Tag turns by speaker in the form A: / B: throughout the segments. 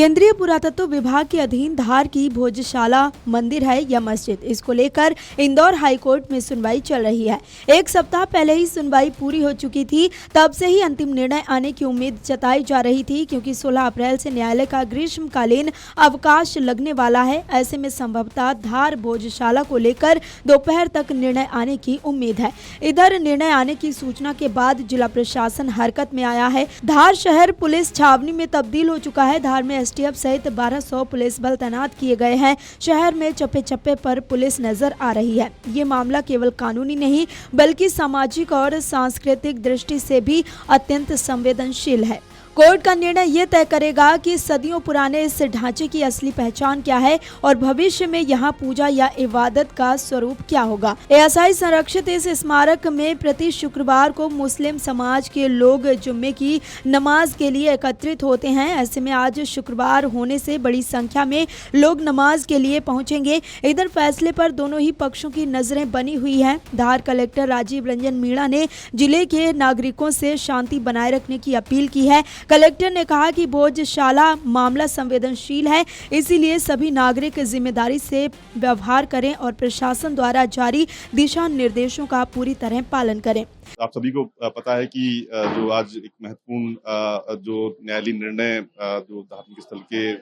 A: केंद्रीय पुरातत्व विभाग के अधीन धार की भोजशाला मंदिर है या मस्जिद, इसको लेकर इंदौर हाईकोर्ट में सुनवाई चल रही है। एक सप्ताह पहले ही सुनवाई पूरी हो चुकी थी। तब से ही अंतिम निर्णय आने की उम्मीद जताई जा रही थी, क्योंकि 16 अप्रैल से न्यायालय का ग्रीष्मकालीन अवकाश लगने वाला है। ऐसे में संभवतः धार भोजशाला को लेकर दोपहर तक निर्णय आने की उम्मीद है। इधर निर्णय आने की सूचना के बाद जिला प्रशासन हरकत में आया है। धार शहर पुलिस छावनी में तब्दील हो चुका है। धार में एसटीएफ सहित 1200 पुलिस बल तैनात किए गए हैं। शहर में चप्पे चप्पे पर पुलिस नजर आ रही है। ये मामला केवल कानूनी नहीं बल्कि सामाजिक और सांस्कृतिक दृष्टि से भी अत्यंत संवेदनशील है। कोर्ट का निर्णय ये तय करेगा कि सदियों पुराने इस ढांचे की असली पहचान क्या है और भविष्य में यहाँ पूजा या इबादत का स्वरूप क्या होगा। एएसआई संरक्षित इस स्मारक में प्रति शुक्रवार को मुस्लिम समाज के लोग जुम्मे की नमाज के लिए एकत्रित होते हैं। ऐसे में आज शुक्रवार होने से बड़ी संख्या में लोग नमाज के लिए पहुंचेंगे। इधर फैसले पर दोनों ही पक्षों की नजरें बनी हुई हैं। धार कलेक्टर राजीव रंजन मीणा ने जिले के नागरिकों से शांति बनाए रखने की अपील की है। कलेक्टर ने कहा कि भोजशाला मामला संवेदनशील है, इसीलिए सभी नागरिक जिम्मेदारी से व्यवहार करें और प्रशासन द्वारा जारी दिशा निर्देशों का पूरी तरह पालन करें।
B: आप सभी को पता है कि जो आज एक महत्वपूर्ण जो न्यायालयीय निर्णय जो धार्मिक स्थल के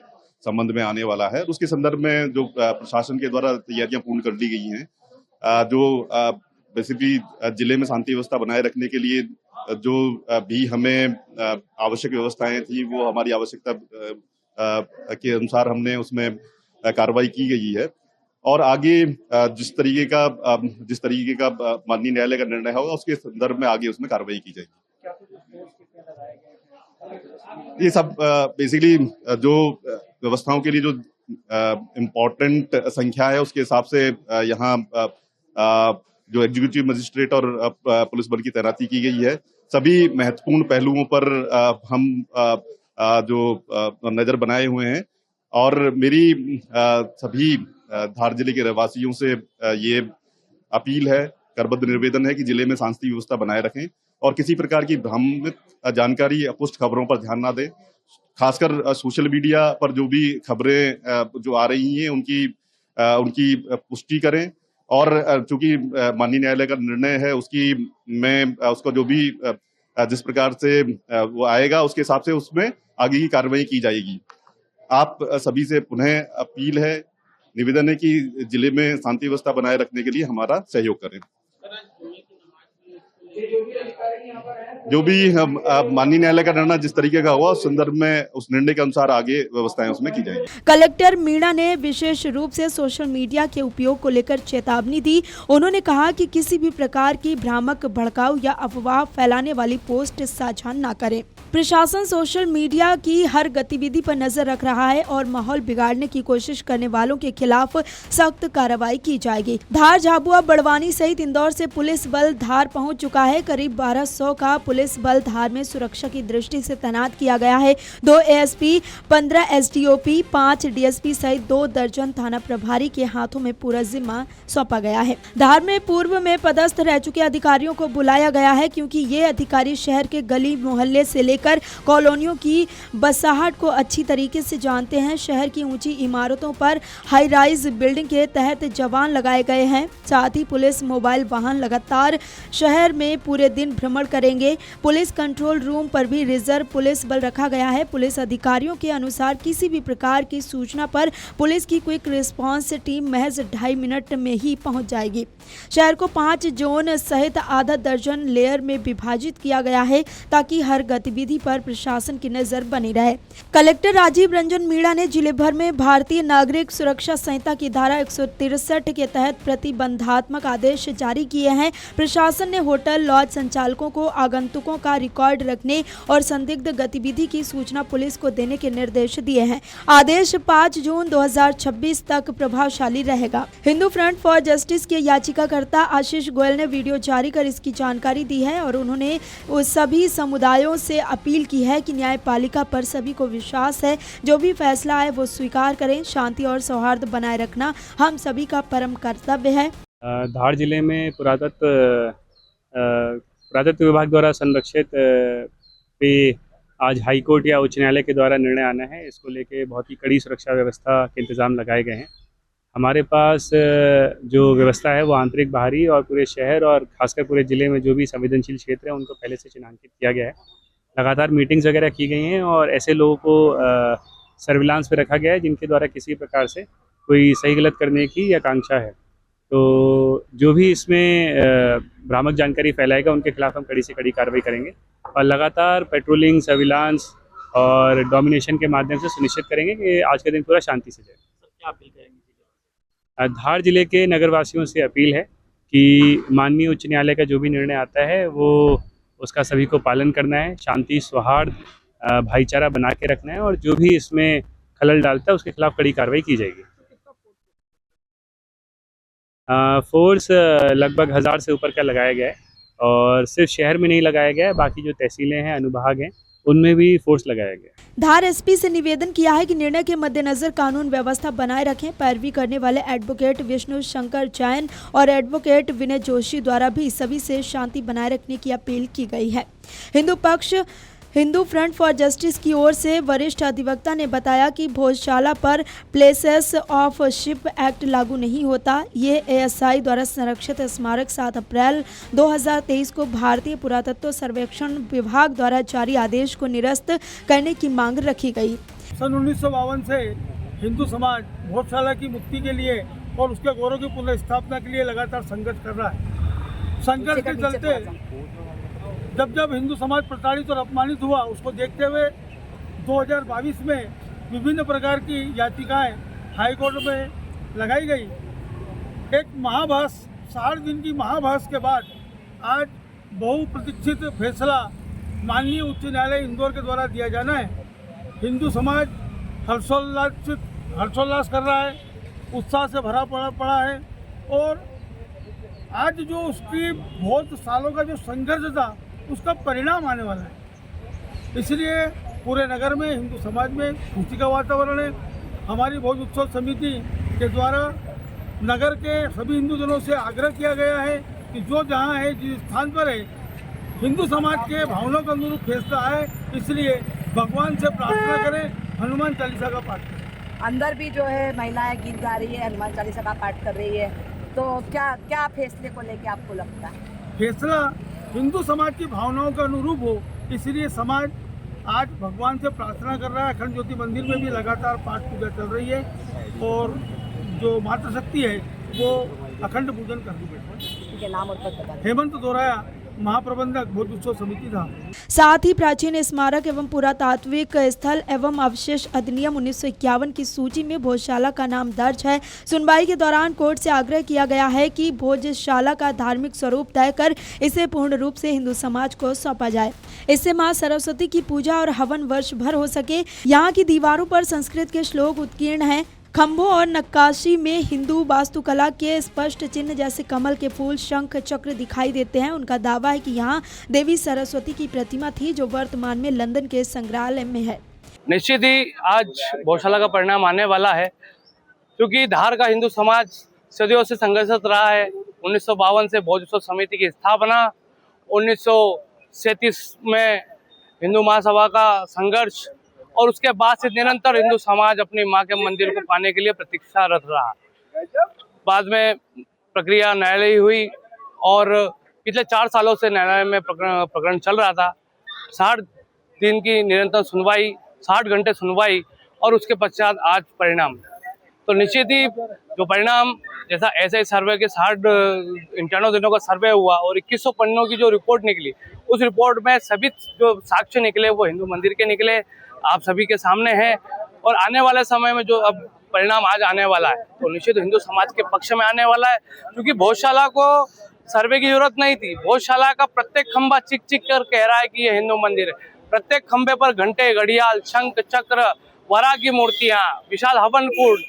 B: संबंध में आने वाला है, उसके संदर्भ में जो प्रशासन के द्वारा तैयारियां पूर्ण कर ली गई हैं। जो बेसिकली जिले में शांति व्यवस्था बनाए रखने के लिए जो भी हमें आवश्यक व्यवस्थाएं थी, वो हमारी आवश्यकता के अनुसार हमने उसमें कार्रवाई की गई है। और आगे जिस तरीके का माननीय न्यायालय का निर्णय होगा, उसके संदर्भ में आगे उसमें कार्रवाई की जाएगी। ये सब बेसिकली जो व्यवस्थाओं के लिए जो इम्पोर्टेंट संख्या है, उसके हिसाब से यहाँ जो एग्जीक्यूटिव मजिस्ट्रेट और पुलिस बल की तैनाती की गई है। सभी महत्वपूर्ण पहलुओं पर हम जो नजर बनाए हुए हैं और मेरी सभी धार जिले के रहवासियों से ये अपील है, करबद्ध निवेदन है कि जिले में शांति व्यवस्था बनाए रखें और किसी प्रकार की भ्रामक जानकारी या पुष्ट खबरों पर ध्यान ना दें। खासकर सोशल मीडिया पर जो भी खबरें जो आ रही हैं, उनकी पुष्टि करें। और चूंकि माननीय न्यायालय का निर्णय है, उसका जो भी जिस प्रकार से वो आएगा, उसके हिसाब से उसमें आगे की कार्रवाई की जाएगी। आप सभी से पुनः अपील है, निवेदन है कि जिले में शांति व्यवस्था बनाए रखने के लिए हमारा सहयोग करें। जो भी माननीय न्यायालय का निर्णय जिस तरीके का हुआ, उस संदर्भ में उस निर्णय के अनुसार आगे व्यवस्थाएं उसमें की जाएंगी।
A: कलेक्टर मीणा ने विशेष रूप से सोशल मीडिया के उपयोग को लेकर चेतावनी दी। उन्होंने कहा कि किसी भी प्रकार की भ्रामक, भड़काऊ या अफवाह फैलाने वाली पोस्ट साझा न करें। प्रशासन सोशल मीडिया की हर गतिविधि पर नजर रख रहा है और माहौल बिगाड़ने की कोशिश करने वालों के खिलाफ सख्त कार्रवाई की जाएगी। धार, झाबुआ, बड़वानी सहित इंदौर से पुलिस बल धार पहुंच चुका है। करीब 1200 का पुलिस बल धार में सुरक्षा की दृष्टि से तैनात किया गया है। 2 एएसपी, 15 एसडीओपी, 5 डीएसपी सहित 2 दर्जन थाना प्रभारी के हाथों में पूरा जिम्मा सौंपा गया है। धार में पूर्व में पदस्थ रह चुके अधिकारियों को बुलाया गया है, क्योंकि ये अधिकारी शहर के गली मोहल्ले से लेकर कॉलोनियों की बसाहट को अच्छी तरीके से जानते हैं। शहर की ऊंची इमारतों पर हाई राइज बिल्डिंग के तहत जवान लगाए गए हैं। साथ ही पुलिस मोबाइल वाहन लगातार शहर में पूरे दिन भ्रमण करेंगे। पुलिस कंट्रोल रूम पर भी रिजर्व पुलिस बल रखा गया है। पुलिस अधिकारियों के अनुसार किसी भी प्रकार की सूचना पर पुलिस की क्विक रिस्पांस टीम महज 2.5 मिनट में ही पहुंच जाएगी। शहर को 5 जोन सहित आधा दर्जन लेयर में विभाजित किया गया है, ताकि हर गतिविधि पर प्रशासन की नजर बनी रहे। कलेक्टर राजीव रंजन मीणा ने जिले भर में भारतीय नागरिक सुरक्षा संहिता की धारा 163 के तहत प्रतिबंधात्मक आदेश जारी किए हैं। प्रशासन ने होटल, लॉज संचालकों को आगंतुकों का रिकॉर्ड रखने और संदिग्ध गतिविधि की सूचना पुलिस को देने के निर्देश दिए हैं। आदेश 5 जून 2026 तक प्रभावशाली रहेगा। हिंदू फ्रंट फॉर जस्टिस के याचिकाकर्ता आशीष गोयल ने वीडियो जारी कर इसकी जानकारी दी है और उन्होंने सभी समुदायों से अपील की है कि न्यायपालिका पर सभी को विश्वास है, जो भी फैसला है वो स्वीकार करें। शांति और सौहार्द बनाए रखना हम सभी का परम कर्तव्य है।
C: धार जिले में पुरातत्व विभाग द्वारा संरक्षित पे आज हाई कोर्ट या उच्च न्यायालय के द्वारा निर्णय आना है। इसको लेके बहुत ही कड़ी सुरक्षा व्यवस्था के इंतज़ाम लगाए गए हैं। हमारे पास जो व्यवस्था है वो आंतरिक, बाहरी और पूरे शहर और खासकर पूरे ज़िले में जो भी संवेदनशील क्षेत्र है उनको पहले से चिन्हांकित किया गया है। लगातार मीटिंग्स वगैरह की गई हैं और ऐसे लोगों को सर्विलांस पे रखा गया है जिनके द्वारा किसी प्रकार से कोई सही गलत करने की आकांक्षा है। तो जो भी इसमें भ्रामक जानकारी फैलाएगा उनके खिलाफ हम कड़ी से कड़ी कार्रवाई करेंगे और लगातार पेट्रोलिंग, सर्विलांस और डोमिनेशन के माध्यम से सुनिश्चित करेंगे कि आज का दिन पूरा शांति से जाए।
D: क्या अपील करेंगे?
C: धार जिले के नगरवासियों से अपील है कि माननीय उच्च न्यायालय का जो भी निर्णय आता है वो उसका सभी को पालन करना है, शांति, सौहार्द, भाईचारा बना के रखना है और जो भी इसमें खलल डालता है उसके खिलाफ कड़ी कार्रवाई की जाएगी। फोर्स लगभग 1000 से ऊपर का लगाया गया है और सिर्फ शहर में नहीं लगाया गया है, बाकी जो तहसीलें हैं, अनुभाग हैं, उनमें भी फोर्स लगाया गया है।
A: धार एसपी से निवेदन किया है कि निर्णय के मद्देनजर कानून व्यवस्था बनाए रखें। पैरवी करने वाले एडवोकेट विष्णु शंकर जैन और एडवोकेट विनय जोशी द्वारा भी सभी से शांति बनाए रखने की अपील की गई है। हिंदू फ्रंट फॉर जस्टिस की ओर से वरिष्ठ अधिवक्ता ने बताया कि भोजशाला पर प्लेसेस ऑफ शिप एक्ट लागू नहीं होता। ये एएसआई द्वारा संरक्षित स्मारक 7 अप्रैल 2023 को भारतीय पुरातत्व सर्वेक्षण विभाग द्वारा जारी आदेश को निरस्त करने की मांग रखी गई।
E: सन 1952 से हिंदू समाज भोजशाला की मुक्ति के लिए और उसके गौरव की पुनर्स्थापना के लिए लगातार संघर्ष कर रहा है। संघर्ष के चलते जब हिंदू समाज प्रताड़ित और अपमानित हुआ, उसको देखते हुए 2022 में विभिन्न प्रकार की याचिकाएं हाई कोर्ट में लगाई गई। एक महाभास, 60 दिन की महाभास के बाद आज बहुप्रतीक्षित फैसला माननीय उच्च न्यायालय इंदौर के द्वारा दिया जाना है। हिंदू समाज हर्षोल्लास कर रहा है, उत्साह से भरा पड़ा है और आज जो उसकी बहुत सालों का जो संघर्ष था उसका परिणाम आने वाला है। इसलिए पूरे नगर में, हिंदू समाज में खुशी का वातावरण है। हमारी भोज उत्सव समिति के द्वारा नगर के सभी हिंदू जनों से आग्रह किया गया है कि जो जहाँ है, जिस स्थान पर है, हिंदू समाज के भावनाओं के अनुरूप फैसला है। इसलिए भगवान से प्रार्थना करें, हनुमान चालीसा का पाठ करें।
F: अंदर भी जो है महिलाएं गीत गा रही है, हनुमान चालीसा का पाठ कर रही है, तो क्या फैसले को लेके आपको लगता है?
E: फैसला हिंदू समाज की भावनाओं के अनुरूप हो, इसलिए समाज आज भगवान से प्रार्थना कर रहा है। अखंड ज्योति मंदिर में भी लगातार पाठ पूजा चल रही है और जो मातृशक्ति है वो अखंड पूजन कर रही है।
F: इनके नाम और पद बता।
E: हेमंत दोराया, महाप्रबंधक भोज उत्सव समिति था।
A: साथ ही प्राचीन स्मारक एवं पुरातात्विक स्थल एवं अवशेष अधिनियम 1951 की सूची में भोजशाला का नाम दर्ज है। सुनवाई के दौरान कोर्ट से आग्रह किया गया है कि भोजशाला का धार्मिक स्वरूप तय कर इसे पूर्ण रूप से हिंदू समाज को सौंपा जाए। इससे मां सरस्वती की पूजा और हवन वर्ष भर हो सके। यहाँ की दीवारों पर संस्कृत के श्लोक उत्कीर्ण हैं। खंभों और नक्काशी में हिंदू वास्तुकला के स्पष्ट चिन्ह जैसे कमल के फूल, शंख, चक्र दिखाई देते हैं। उनका दावा है कि यहाँ देवी सरस्वती की प्रतिमा थी जो वर्तमान में लंदन के संग्रहालय में है।
D: निश्चित ही आज भोजशाला का परिणाम आने वाला है, क्योंकि धार का हिंदू समाज सदियों से संघर्षरत रहा है। 1952 से भोज उत्सव समिति की स्थापना, 1937 में हिंदू महासभा का संघर्ष और उसके बाद से निरंतर हिंदू समाज अपनी मां के मंदिर को पाने के लिए प्रतीक्षारत रहा। बाद में प्रक्रिया न्यायालय हुई और पिछले 4 सालों से न्यायालय में प्रकरण चल रहा था। 60 दिन की निरंतर सुनवाई, 60 घंटे सुनवाई और उसके पश्चात आज परिणाम। तो निश्चित ही जो परिणाम, जैसा ऐसे सर्वे के 51 दिनों का सर्वे हुआ और 2100 पन्नों की जो रिपोर्ट निकली, उस रिपोर्ट में सभी जो साक्ष्य निकले वो हिंदू मंदिर के निकले, आप सभी के सामने हैं। और आने वाले समय में जो अब परिणाम आज आने वाला है तो निश्चित हिंदू समाज के पक्ष में आने वाला है, क्योंकि भोजशाला को सर्वे की जरूरत नहीं थी। भोजशाला का प्रत्येक खंभा चिक चिक कर कह रहा है कि ये हिंदू मंदिर है। प्रत्येक खंभे पर घंटे, घड़ियाल, शंख, चक्र, वरा की मूर्तियां, विशाल हवन कुंड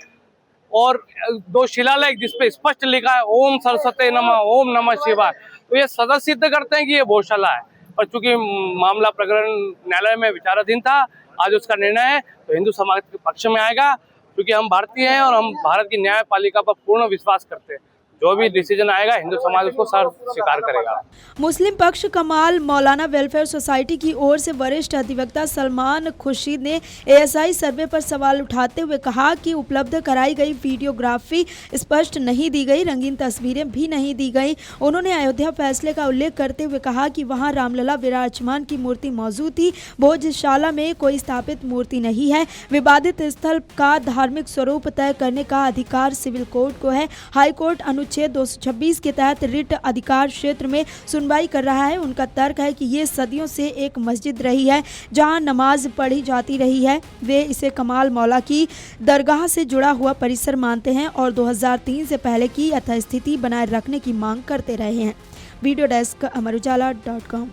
D: और 2 शिलालेख जिसपे स्पष्ट लिखा है ओम सरस्वती नमः, ओम नमः शिवाय। तो ये सदा सिद्ध करते हैं कि ये भोजशाला है। और चूंकि मामला प्रकरण न्यायालय में विचाराधीन था, आज उसका निर्णय है तो हिंदू समाज के पक्ष में आएगा, क्योंकि हम भारतीय हैं और हम भारत की न्यायपालिका पर पूर्ण विश्वास करते हैं। जो भी डिसीजन आएगा हिंदू समाज उसको सर स्वीकार करेगा।
A: मुस्लिम पक्ष कमाल मौलाना वेलफेयर सोसाइटी की ओर से वरिष्ठ अधिवक्ता सलमान खुर्शीद ने एएसआई सर्वे पर सवाल उठाते हुए कहा कि उपलब्ध कराई गई वीडियोग्राफी स्पष्ट नहीं दी गई, रंगीन तस्वीरें भी नहीं दी गई। उन्होंने अयोध्या फैसले का उल्लेख करते हुए कहा कि वहां रामलला विराजमान की मूर्ति मौजूद थी, भोजशाला में कोई स्थापित मूर्ति नहीं है। विवादित स्थल का धार्मिक स्वरूप तय करने का अधिकार सिविल कोर्ट को है। हाई कोर्ट अनुच्छेद 226 के तहत रिट अधिकार क्षेत्र में सुनवाई कर रहा है। उनका तर्क है कि ये सदियों से एक मस्जिद रही है जहां नमाज पढ़ी जाती रही है। वे इसे कमाल मौला की दरगाह से जुड़ा हुआ परिसर मानते हैं और 2003 से पहले की यथास्थिति बनाए रखने की मांग करते रहे हैं। Video desk amarujala.com।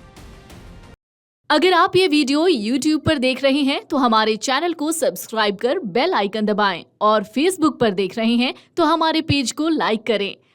G: अगर आप ये वीडियो YouTube पर देख रहे हैं तो हमारे चैनल को सब्सक्राइब कर बेल आइकन दबाएं और Facebook पर देख रहे हैं तो हमारे पेज को लाइक करें।